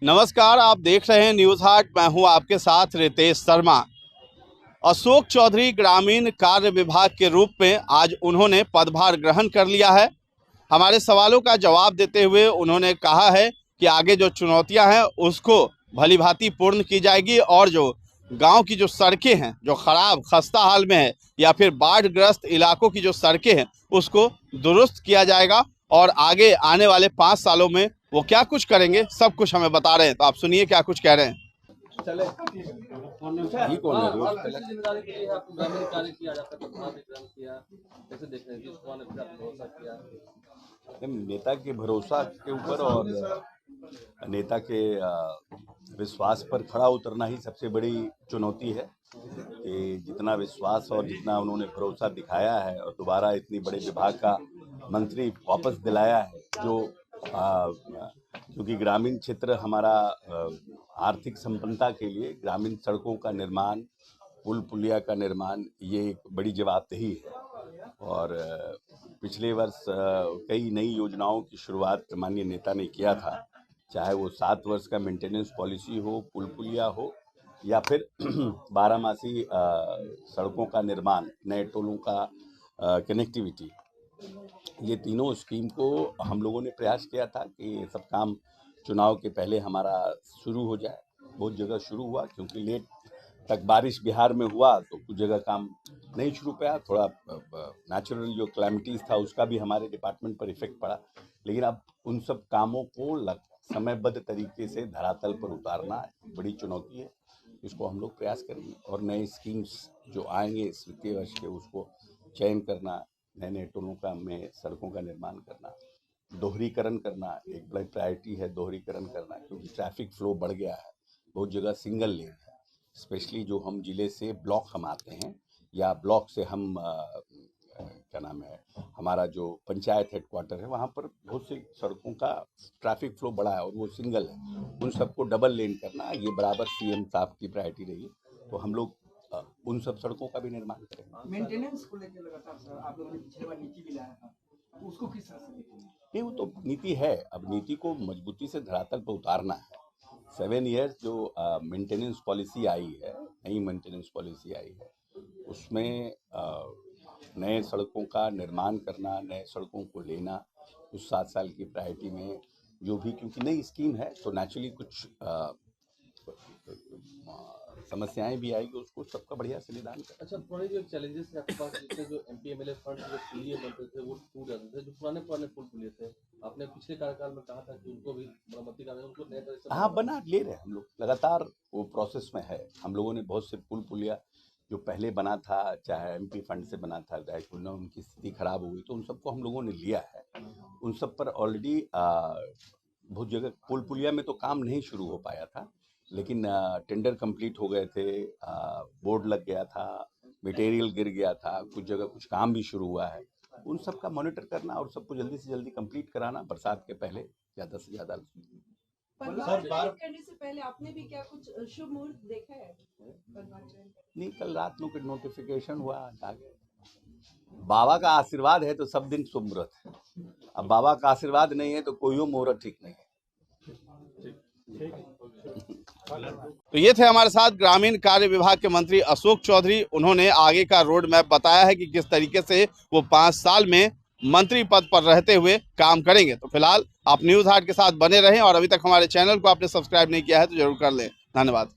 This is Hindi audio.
नमस्कार, आप देख रहे हैं न्यूज़ हाट। मैं हूं आपके साथ रितेश शर्मा। अशोक चौधरी ग्रामीण कार्य विभाग के रूप में आज उन्होंने पदभार ग्रहण कर लिया है। हमारे सवालों का जवाब देते हुए उन्होंने कहा है कि आगे जो चुनौतियां हैं उसको भलीभांति पूर्ण की जाएगी और जो गांव की जो सड़कें हैं जो खराब खस्ता हाल में है या फिर बाढ़ग्रस्त इलाकों की जो सड़कें हैं उसको दुरुस्त किया जाएगा और आगे आने वाले 5 सालों में वो क्या कुछ करेंगे सब कुछ हमें बता रहे हैं। तो आप सुनिए क्या कुछ कह रहे हैं। चले ही कौन है जिम्मेदारी के लिए आपको ग्रामीण कार्य किया जाता है, ग्रहण किया, कैसे देख रहे हैं जिस पर आपने भरोसा किया? नेता के भरोसा के ऊपर और नेता के विश्वास पर खड़ा उतरना ही सबसे बड़ी चुनौती है कि जितना विश्वास और जितना उन्होंने भरोसा दिखाया है और दोबारा इतनी बड़े विभाग का मंत्री वापस दिलाया है जो क्योंकि ग्रामीण क्षेत्र हमारा आर्थिक संपन्नता के लिए ग्रामीण सड़कों का निर्माण, पुल पुलिया का निर्माण ये एक बड़ी जवाबदेही है। और पिछले वर्ष कई नई योजनाओं की शुरुआत माननीय नेता ने किया था, चाहे वो 7 वर्ष का मेंटेनेंस पॉलिसी हो, पुल पुलिया हो या फिर 12मासी सड़कों का निर्माण, नए टोलों का कनेक्टिविटी। ये तीनों स्कीम को हम लोगों ने प्रयास किया था कि ये सब काम चुनाव के पहले हमारा शुरू हो जाए। बहुत जगह शुरू हुआ, क्योंकि लेट तक बारिश बिहार में हुआ तो कुछ जगह काम नहीं शुरू पाया। थोड़ा नेचुरल जो क्लैमिटीज़ था उसका भी हमारे डिपार्टमेंट पर इफेक्ट पड़ा, लेकिन अब उन सब कामों को समयबद्ध तरीके से धरातल पर उतारना बड़ी चुनौती है। इसको हम लोग प्रयास करेंगे और नए स्कीम्स जो आएंगे इस वित्तीय वर्ष के उसको चयन करना, नए टोलों का में सड़कों का निर्माण करना, दोहरीकरण करना एक बड़ी प्रायोरिटी है। दोहरीकरण करना क्योंकि ट्रैफिक फ्लो बढ़ गया है, बहुत जगह सिंगल लेन है। स्पेशली जो हम जिले से ब्लॉक हम आते हैं या ब्लॉक से हम क्या नाम है हमारा जो पंचायत हेडक्वार्टर है, वहाँ पर बहुत सी सड़कों का ट्रैफिक फ्लो बढ़ा है और वो सिंगल है। उन सबको डबल लेन करना ये बराबर सीएम साहब की प्रायोरिटी रही है। तो हम लोग उन सब सड़कों का भी निर्माण करेंगे। मेंटेनेंस को लेकर लगातार सर आप लोगों ने पिछले बार नीति भी लाया था, उसको किस तरह से देखेंगे? नहीं, वो तो नीति है, अब नीति को मजबूती से धरातल पर उतारना है। 7 ईयर्स जो मेंटेनेंस पॉलिसी आई है, नई मेंटेनेंस पॉलिसी आई है, उसमें नए सड़कों का निर्माण करना, नए सड़कों को लेना, उस 7 साल की प्रायोरिटी में जो भी, क्योंकि नई स्कीम है तो नेचुरली कुछ समस्याएं भी आएगी, उसको सबका बढ़िया से निदान करें। अच्छा, पुराने जो चैलेंजेस है आपके पास, जिससे जो एमपी एमएलए फंड जो पुलिये बनते थे वो टूट जाते थे, जो पुराने पुल पुलिये थे, आपने पिछले कार्यकाल में कहा था कि उनको भी मरम्मती करना, उनको नए तरह से बना ले रहे हैं हम लोग, लगातार वो प्रोसेस में है। हम लोगों ने बहुत से पुल पुलिया जो पहले बना था, चाहे एमपी फंड से बना था, उनकी स्थिति खराब हो गई तो उन सबको हम लोगों ने लिया है। उन सब पर ऑलरेडी बहुत जगह पुल पुलिया में तो काम नहीं शुरू हो पाया था, लेकिन टेंडर कंप्लीट हो गए थे, बोर्ड लग गया था, मटेरियल गिर गया था, कुछ जगह कुछ काम भी शुरू हुआ है। उन सब का मॉनिटर करना और सबको जल्दी से जल्दी कंप्लीट कराना, बरसात के पहले ज़्यादा से ज़्यादा। करने से पहले आपने भी क्या कुछ शुभ मुहूर्त देखा है? नहीं, कल रात में कुछ नोटिफिकेशन हुआ, आगे बाबा का आशीर्वाद है तो सब दिन शुभ मुहूर्त है। अब बाबा का आशीर्वाद नहीं है तो कोई मुहूर्त ठीक नहीं है। तो ये थे हमारे साथ ग्रामीण कार्य विभाग के मंत्री अशोक चौधरी। उन्होंने आगे का रोड मैप बताया है कि किस तरीके से वो 5 साल में मंत्री पद पर रहते हुए काम करेंगे। तो फिलहाल आप न्यूज़ हाट के साथ बने रहें और अभी तक हमारे चैनल को आपने सब्सक्राइब नहीं किया है तो जरूर कर लें। धन्यवाद।